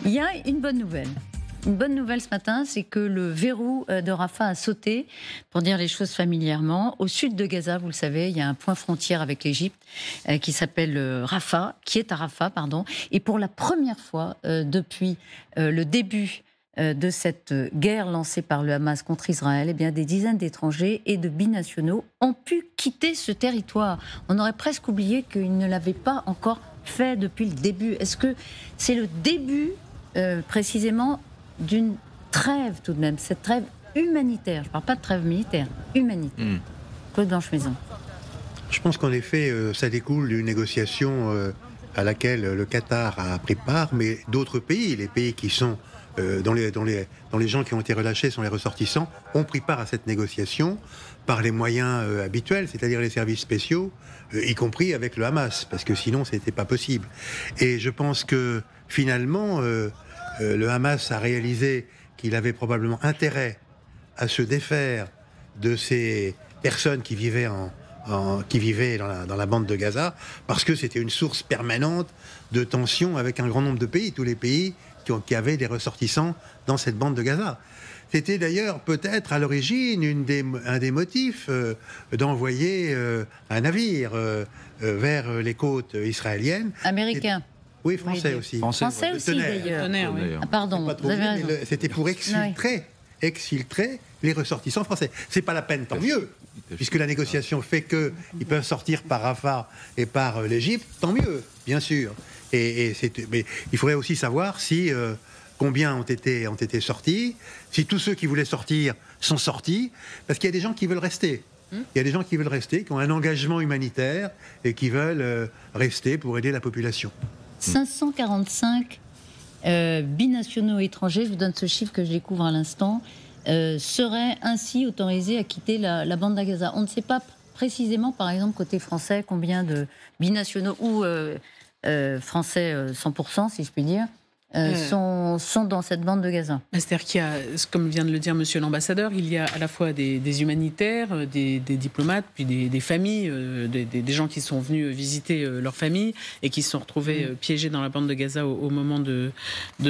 Il y a une bonne nouvelle. Une bonne nouvelle ce matin, c'est que le verrou de Rafah a sauté, pour dire les choses familièrement. Au sud de Gaza, vous le savez, il y a un point frontière avec l'Égypte qui s'appelle Rafah, qui est à Rafah, pardon. Et pour la première fois depuis le début de cette guerre lancée par le Hamas contre Israël, eh bien, des dizaines d'étrangers et de binationaux ont pu quitter ce territoire. On aurait presque oublié qu'ils ne l'avaient pas encore fait depuis le début. Est-ce que c'est le début, précisément, d'une trêve tout de même, cette trêve humanitaire, je ne parle pas de trêve militaire, humanitaire. Claude Blanche-Maison. Je pense qu'en effet, ça découle d'une négociation à laquelle le Qatar a pris part, mais d'autres pays, les pays qui sont dont les gens qui ont été relâchés sont les ressortissants, ont pris part à cette négociation par les moyens habituels, c'est-à-dire les services spéciaux, y compris avec le Hamas, parce que sinon c'était pas possible. Et je pense que finalement, le Hamas a réalisé qu'il avait probablement intérêt à se défaire de ces personnes qui vivaient dans la bande de Gaza, parce que c'était une source permanente de tensions avec un grand nombre de pays, tous les pays qui avaient des ressortissants dans cette bande de Gaza. C'était d'ailleurs peut-être à l'origine un des motifs d'envoyer un navire vers les côtes israéliennes. Américain. Oui, français aussi. Français aussi d'ailleurs. Ah, pardon, vous avez raison. C'était pour exfiltrer les ressortissants français. C'est pas la peine, tant mieux, puisque la négociation fait qu'ils peuvent sortir par Rafah et par l'Égypte, tant mieux, bien sûr. Mais il faudrait aussi savoir si combien ont été sortis, si tous ceux qui voulaient sortir sont sortis, parce qu'il y a des gens qui veulent rester. Il y a des gens qui veulent rester, qui ont un engagement humanitaire et qui veulent rester pour aider la population. 545 binationaux étrangers, je vous donne ce chiffre que je découvre à l'instant, seraient ainsi autorisés à quitter la bande de Gaza. On ne sait pas précisément, par exemple, côté français, combien de binationaux ou français 100%, si je puis dire, sont dans cette bande de Gaza. C'est-à-dire qu'il y a, comme vient de le dire monsieur l'ambassadeur, il y a à la fois des humanitaires, des diplomates, puis des familles, des gens qui sont venus visiter leur famille et qui se sont retrouvés piégés dans la bande de Gaza au moment de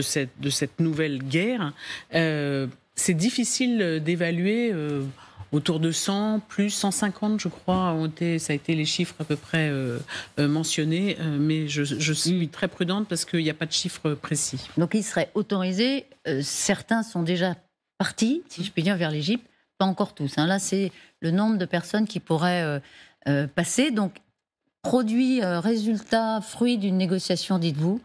cette nouvelle guerre. C'est difficile d'évaluer... autour de 100, plus 150, je crois, ça a été les chiffres à peu près mentionnés, mais je suis très prudente parce qu'il n'y a pas de chiffre précis. Donc ils seraient autorisés, certains sont déjà partis, si je puis dire, vers l'Égypte, pas encore tous. Là, c'est le nombre de personnes qui pourraient passer. Donc, résultat, fruit d'une négociation, dites-vous,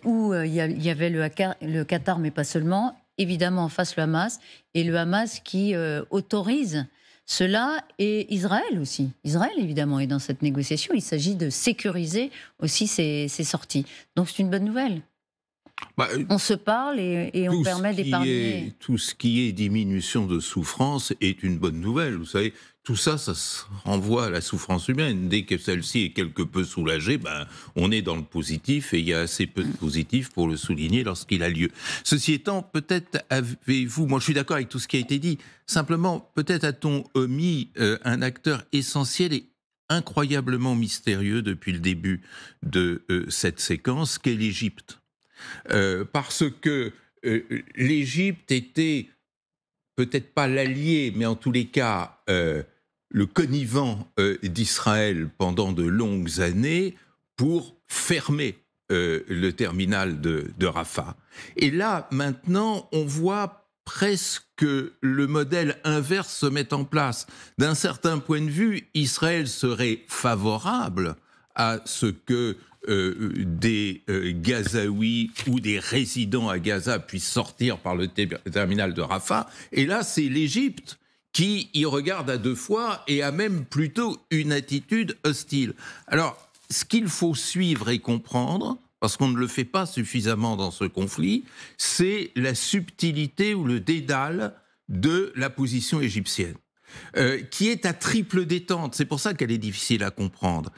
où il y avait le Qatar, mais pas seulement, évidemment en face le Hamas, et le Hamas qui autorise cela, et Israël aussi. Israël, évidemment, est dans cette négociation. Il s'agit de sécuriser aussi ces sorties. Donc c'est une bonne nouvelle. On se parle et on permet d'épargner. Tout ce qui est diminution de souffrance est une bonne nouvelle. Vous savez, tout ça, ça se renvoie à la souffrance humaine. Dès que celle-ci est quelque peu soulagée, on est dans le positif et il y a assez peu de positif pour le souligner lorsqu'il a lieu. Ceci étant, peut-être avez-vous... Moi, je suis d'accord avec tout ce qui a été dit. Simplement, peut-être a-t-on omis un acteur essentiel et incroyablement mystérieux depuis le début de cette séquence, qu'est l'Égypte. Parce que l'Égypte était peut-être pas l'allié, mais en tous les cas le connivent d'Israël pendant de longues années pour fermer le terminal de Rafah. Et là, maintenant, on voit presque le modèle inverse se mettre en place. D'un certain point de vue, Israël serait favorable à ce que des Gazaouis ou des résidents à Gaza puissent sortir par le terminal de Rafah. Et là, c'est l'Égypte qui y regarde à deux fois et a même plutôt une attitude hostile. Alors, ce qu'il faut suivre et comprendre, parce qu'on ne le fait pas suffisamment dans ce conflit, c'est la subtilité ou le dédale de la position égyptienne. Qui est à triple détente. C'est pour ça qu'elle est difficile à comprendre.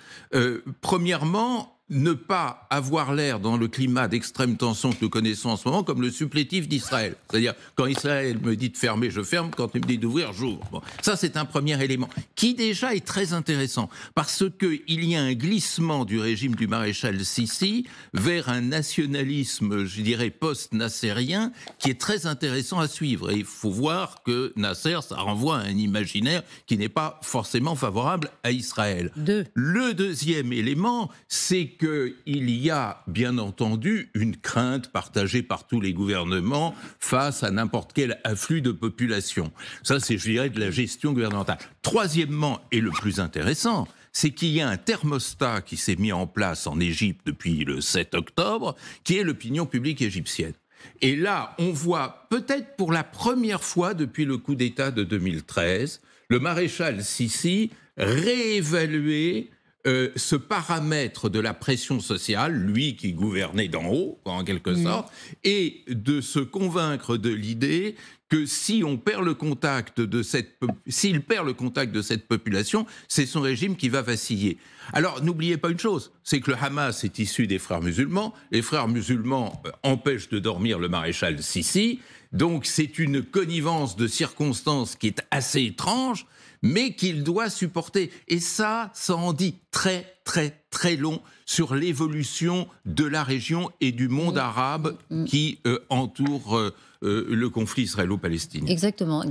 Premièrement, ne pas avoir l'air dans le climat d'extrême tension que nous connaissons en ce moment comme le supplétif d'Israël. C'est-à-dire, quand Israël me dit de fermer, je ferme, quand il me dit d'ouvrir, j'ouvre. Bon, ça, c'est un premier élément qui déjà est très intéressant parce qu'il y a un glissement du régime du maréchal Sissi vers un nationalisme, je dirais, post-nassérien qui est très intéressant à suivre. Et il faut voir que Nasser, ça renvoie à un imaginaire qui n'est pas forcément favorable à Israël. Le deuxième élément, c'est qu'il y a bien entendu une crainte partagée par tous les gouvernements face à n'importe quel afflux de population. Ça, c'est, je dirais, de la gestion gouvernementale. Troisièmement, et le plus intéressant, c'est qu'il y a un thermostat qui s'est mis en place en Égypte depuis le 7 octobre, qui est l'opinion publique égyptienne. Et là, on voit peut-être pour la première fois depuis le coup d'État de 2013, le maréchal Sissi réévaluer ce paramètre de la pression sociale, lui qui gouvernait d'en haut, en quelque sorte, et de se convaincre de l'idée que si on perd le contact de s'il perd le contact de cette population, c'est son régime qui va vaciller. Alors, n'oubliez pas une chose, c'est que le Hamas est issu des frères musulmans. Les frères musulmans empêchent de dormir le maréchal Sissi. Donc, c'est une connivence de circonstances qui est assez étrange, mais qu'il doit supporter. Et ça en dit très, très, très long sur l'évolution de la région et du monde arabe qui entoure le conflit israélo-palestinien. Exactement.